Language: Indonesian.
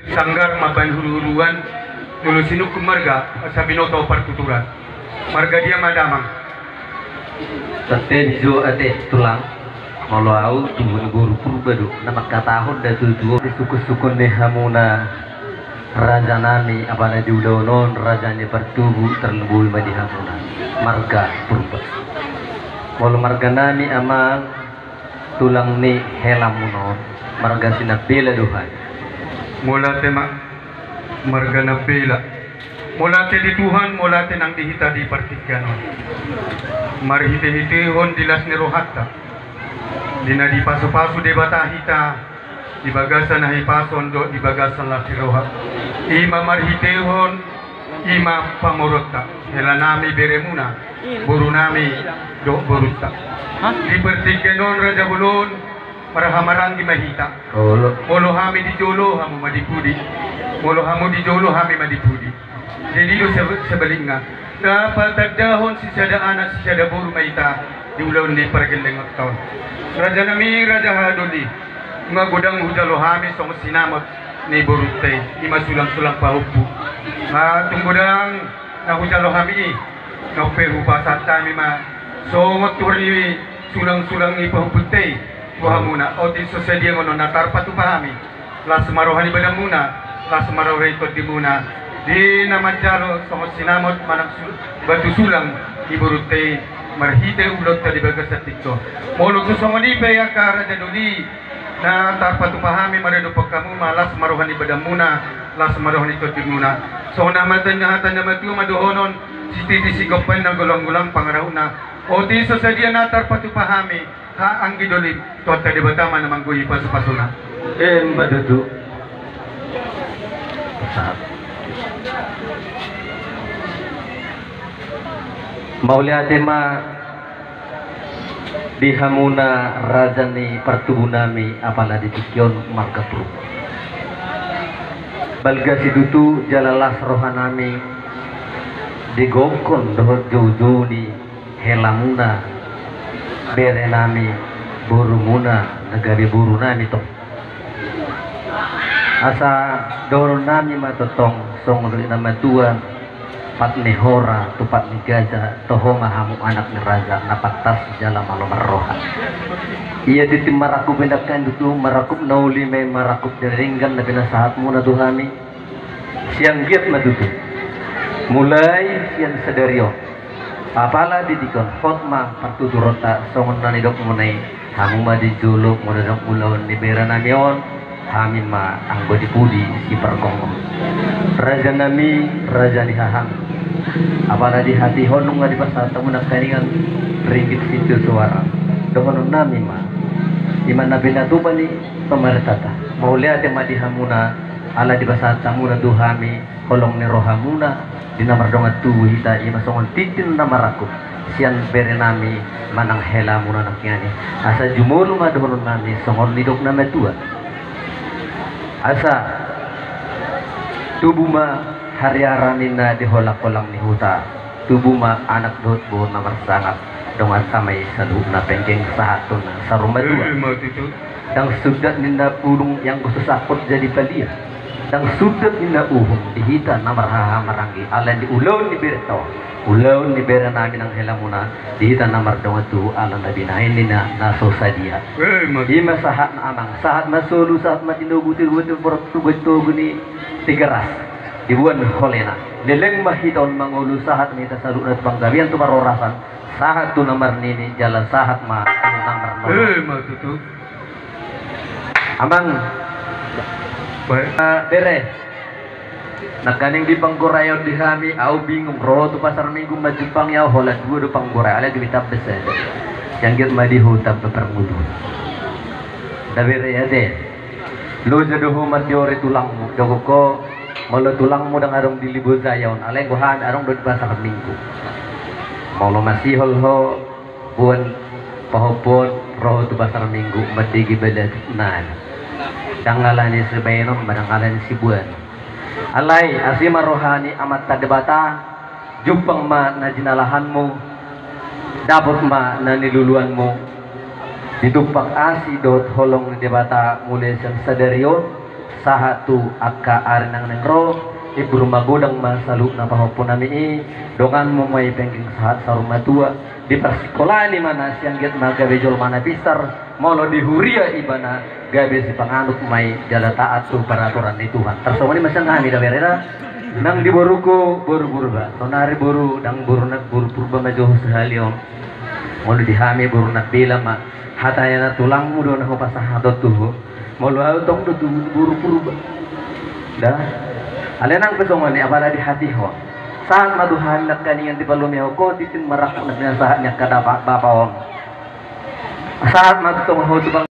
Sanggar maban hulu-huluan dulu sinuk marga sa binoto pertuturan marga dia madamang Tete jo ate tulang malu au tumun guru purba do nama katahun da tujuh suku-suku ne hamuna raja nami apana diudonon rajanya pertubu terlebul madi hamuna marga purba malu marga nami amang tulang ni helamunon marga sinapela duhan mula tema marga na pela mula te di Tuhan mula te nang dihita di partiganon marhite-hitehon dilas ni rohatta dina di pasu-pasu de batahita di bagasan na hipason do di bagasan la rohat ima marhitehon ima pamorotta hela nami beremuna buru nami do borutta di partiganon raja bulun para hamarang di mahita molo hami di jolo hamu madipudi molo hamu di jolo hami madipudi jadi lo sebaliknya dapat tagdahon si sada anak si sada buru mahita di ulon ni parageleng tahun raja nami raja hadoli nga godang hudalo hami song sinamot ni borute di masulang-sulang pahupu tunggudang na hudalo hami na peru pasat kami ma songot turni sulang-sulang ni pahuputay wahamuna oti sosedia ngono natar patu pahami las marohani badang muna las marohani to di muna di namajalo somos sinamot manang batu sulang iburute marhite ulot tadi bagas tikto molo kusongoni pe yakar jaduli na tar patu pahami maredo pakamu malas marohani badang muna las marohani to di muna so namatan hatan na matu madohonon siti sigopan na gulang-gulang pangarahuna oti sosedia natar patu pahami ha ang gidolim to at kadibata man namang guhi pa sa pasuna madudu mauliate ma dihamuna raja ni pertubunami apala ditikyon marga pru balga sidutu jalalas rohanami digokon dohot jauh-jauh ni helamuna bere nami buru muna negari buru nami to asa doro nami matotong song ri nama tua pat ni hora tupat ni gaja tohonga hamu anak ni raja napatas jala malo maroha iya ditim marakup bendakan dutu marakup nauli me marakup deringgan na binasahat muna duhami siang giat madutu mulai siang sederio apala didikon hotma partudurota songon nani dok munai hamu ma di juluk mo dok ulon ni bera namion hamin ma anggo dipudi si perkong raja nami raja ni hahang apala di hati honung di pasar tamu nak kaningan ringgit situ suara dohonon nami ma iman nabi natuba ni pemertata mau lihat ma di hamuna ala di pasar tamu na duhami holong ni rohamuna di namar dongat tubuh hita ima songon titin namaraku sian bere nami manang hela muna nakyani asa jumulu madonon nami songon lidok nama tua asa tubuh ma hari aramina di holak kolam ni huta tubuh ma anak dot buh namar sangat dongat samai saluh na pengkeng sahatun sarumba dua dan sudah ninda pulung yang khusus akut jadi palia dan sudah inna dihita namar marangi alan di ulon di berto ulon di bera nami nang helamuna dihita namar dongat tu alan nabi nain nina naso sadia ima sahat na amang sahat masulu sahat matinuguti guti portu beto guni tigaras dibuan holena leleng mahiton mangulu sahat nita salunat panggabian tu marorasan sahat tu namar nini jalan sahat ma namar matutu amang bere nakaning di panggurayo di kami au bingung roh tu pasar minggu majupang yau hola dua do pangguray ala gibitab besed yang git madi hutab bepermudu da bere ya de lo jado humat diore tulangmu jogo ko malo tulangmu dang arong di libur zayon ala gohan arong do pasar minggu mau lo masih holho buan pahopon roh tu pasar minggu madigi bedat nan dangalani sebayanon badangalan si buan alai asima rohani amat tadebata jumpang ma na jinalahanmu dapat ma na niluluanmu ditumpak asi dot holong ni debata mulai sang sadarion sahatu akka arinang nengro iburu magodang masalu na pahopon nami dongan mo may pengking sahat sa rumah tua di persekolah ni mana siang giat magabe jol mana pisar molo di huria ibana gabe si panganut may jala taat tu peraturan di Tuhan tersama ni masang kami dah bereda nang di boruko buru-buru ba sonari buru dang buru nak buru purba majo sehalion molo dihami buru nak bila ma hataya na tulang mudo na pasahadot tu molo tong tu buru purba dah alenang pesongan ni abala di hati ho saat maduhan nak kanian di palumya ko titin marak na saatnya kada bapaon saat matutong ho